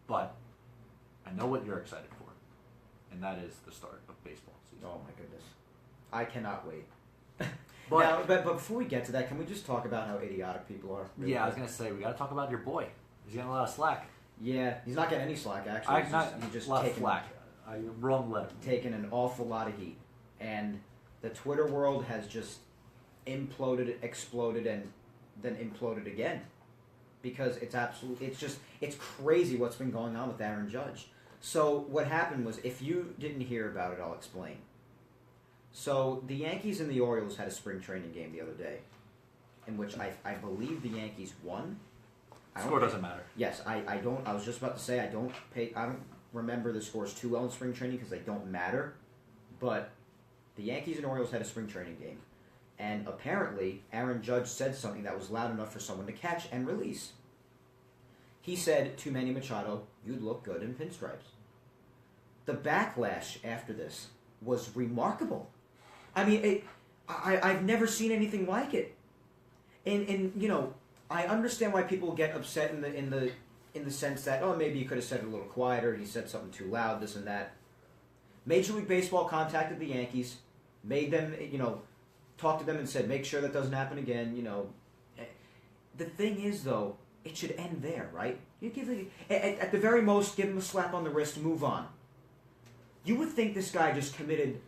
But I know what you're excited for, and that is the start of baseball season. Oh my goodness, I cannot wait. But before we get to that, can we just talk about how idiotic people are? Really? Yeah, I was gonna say we got to talk about your boy. He's getting a lot of slack. Yeah, he's not getting any slack actually. He's just a lot taking of flack. Wrong letter. Taking an awful lot of heat, and the Twitter world has just imploded, exploded, and then imploded again. Because it's crazy what's been going on with Aaron Judge. So what happened was, if you didn't hear about it, I'll explain. So the Yankees and the Orioles had a spring training game the other day, in which I believe the Yankees won. Score doesn't matter. Yes, I don't. I was just about to say I don't remember the scores too well in spring training because they don't matter. But the Yankees and Orioles had a spring training game. And apparently, Aaron Judge said something that was loud enough for someone to catch and release. He said to Manny Machado, "You'd look good in pinstripes." The backlash after this was remarkable. I mean, I've never seen anything like it. And you know, I understand why people get upset in the sense that, oh, maybe he could have said it a little quieter. He said something too loud, this and that. Major League Baseball contacted the Yankees, made them, talked to them and said, make sure that doesn't happen again, The thing is, though, it should end there, right? You give at the very most, give him a slap on the wrist, move on. You would think this guy just committed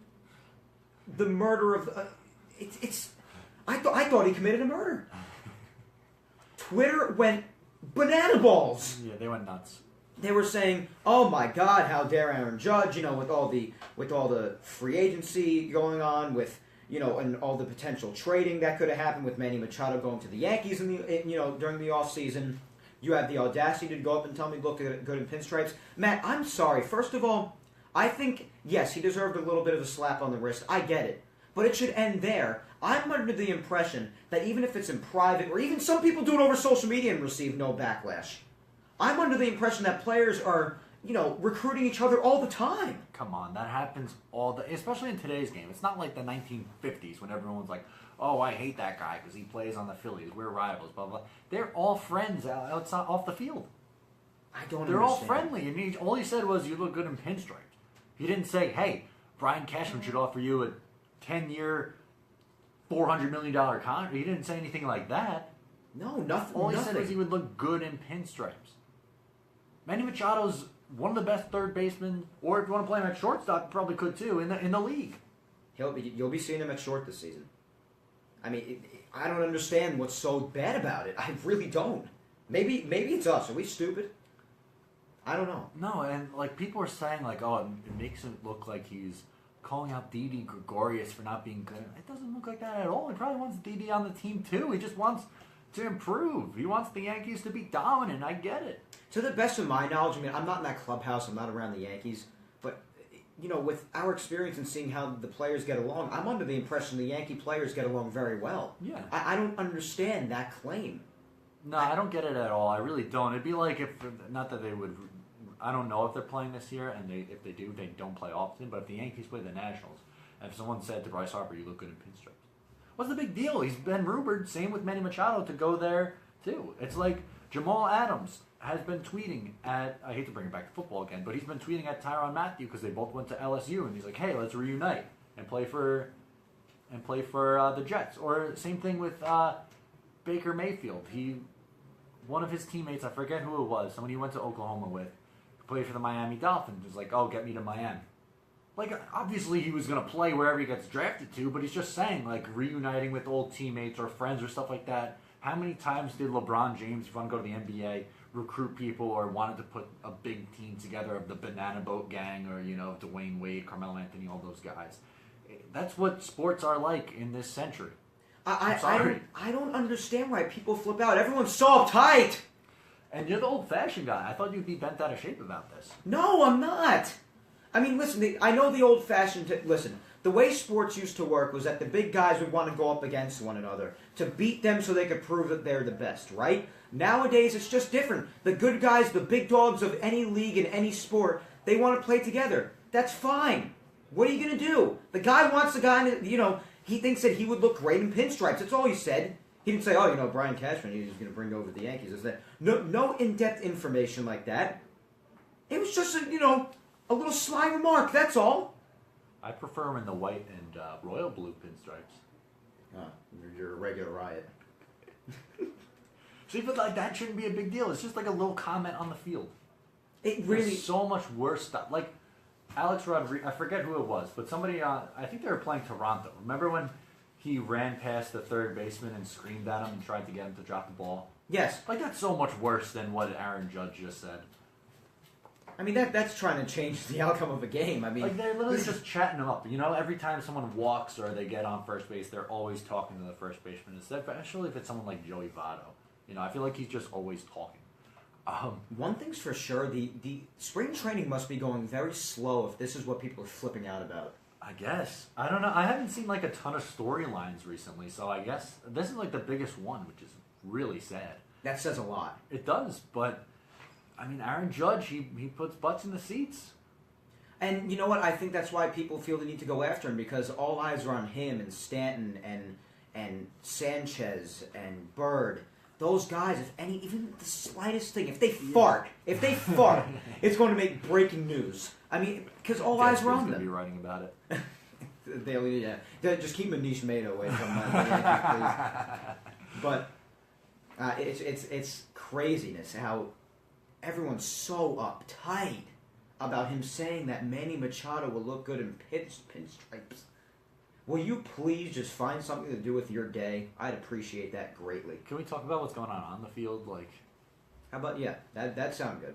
the murder of... I thought he committed a murder. Twitter went banana balls. Yeah, they went nuts. They were saying, "Oh my God, how dare Aaron Judge? With all the free agency going on, with and all the potential trading that could have happened with Manny Machado going to the Yankees during the offseason. You have the audacity to go up and tell me look good in pinstripes." Matt, I'm sorry. First of all, I think yes, he deserved a little bit of a slap on the wrist. I get it, but it should end there. I'm under the impression that even if it's in private, or even some people do it over social media and receive no backlash, I'm under the impression that players are, recruiting each other all the time. Come on, that happens especially in today's game. It's not like the 1950s when everyone's like, oh, I hate that guy because he plays on the Phillies. We're rivals, blah, blah. They're all friends outside off the field. They're understand. All friendly. And all he said was, you look good in pinstripes. He didn't say, hey, Brian Cashman should offer you a 10-year, $400 million contract. He didn't say anything like that. No, nothing. All he said was he would look good in pinstripes. Manny Machado's one of the best third basemen, or if you want to play him at shortstop, probably could too, in the league. You'll be seeing him at short this season. I mean, I don't understand what's so bad about it. I really don't. Maybe it's us. Are we stupid? I don't know. No, and people are saying oh, it makes it look like he's calling out Didi Gregorius for not being good. It doesn't look like that at all. He probably wants Didi on the team too. He just wants to improve. He wants the Yankees to be dominant. I get it. To the best of my knowledge, I mean, I'm not in that clubhouse. I'm not around the Yankees. But, with our experience and seeing how the players get along, I'm under the impression the Yankee players get along very well. Yeah. I don't understand that claim. No, I don't get it at all. I really don't. It'd be like not that they would... I don't know if they're playing this year, and if they do, they don't play often. But if the Yankees play the Nationals, and if someone said to Bryce Harper, you look good in pinstripes, what's the big deal? He's been rumored, same with Manny Machado, to go there too. It's like Jamal Adams has been tweeting at, I hate to bring it back to football again, but he's been tweeting at Tyrann Mathieu because they both went to LSU, and he's like, hey, let's reunite and play for the Jets. Or same thing with Baker Mayfield. One of his teammates, I forget who it was, someone he went to Oklahoma with, played for the Miami Dolphins, was like, oh, get me to Miami. Obviously he was going to play wherever he gets drafted to, but he's just saying, reuniting with old teammates or friends or stuff like that. How many times did LeBron James, if you want to go to the NBA, recruit people or wanted to put a big team together of the Banana Boat Gang or, Dwayne Wade, Carmelo Anthony, all those guys? That's what sports are like in this century. I don't understand why people flip out. Everyone's so uptight. And you're the old-fashioned guy. I thought you'd be bent out of shape about this. No, I'm not. I mean, listen, I know the old-fashioned... Listen, the way sports used to work was that the big guys would want to go up against one another to beat them so they could prove that they're the best, right? Nowadays, it's just different. The good guys, the big dogs of any league in any sport, they want to play together. That's fine. What are you going to do? The guy wants the guy, he thinks that he would look great in pinstripes. That's all he said. He didn't say, oh, Brian Cashman, he's going to bring over the Yankees. No in-depth information like that. It was just a little sly remark. That's all. I prefer him in the white and royal blue pinstripes. You're a regular riot. See, but like that shouldn't be a big deal. It's just like a little comment on the field. It really There's so much worse stuff. Like Alex Rodriguez, I forget who it was, but somebody I think they were playing Toronto. Remember when he ran past the third baseman and screamed at him and tried to get him to drop the ball? Yes. Like that's so much worse than what Aaron Judge just said. I mean that's trying to change the outcome of a game. I mean, like they're literally just chatting him up. You know, every time someone walks or they get on first base, they're always talking to the first baseman. Especially if it's someone like Joey Votto. You know, I feel like he's just always talking. One thing's for sure, the spring training must be going very slow if this is what people are flipping out about. I guess. I don't know. I haven't seen like a ton of storylines recently, so I guess this is like the biggest one, which is really sad. That says a lot. It does, but I mean, Aaron Judge, he puts butts in the seats. And you know what? I think that's why people feel the need to go after him, because all eyes are on him and Stanton and Sanchez and Bird. Those guys, even the slightest thing, if they fart, it's going to make breaking news. I mean, because all eyes are on them. Going to be writing about it. Just keep Manish Mehta away from that, please. But it's craziness how everyone's so uptight about him saying that Manny Machado will look good in pinstripes. Will you please just find something to do with your day? I'd appreciate that greatly. Can we talk about what's going on the field? Like, how about that sounds good.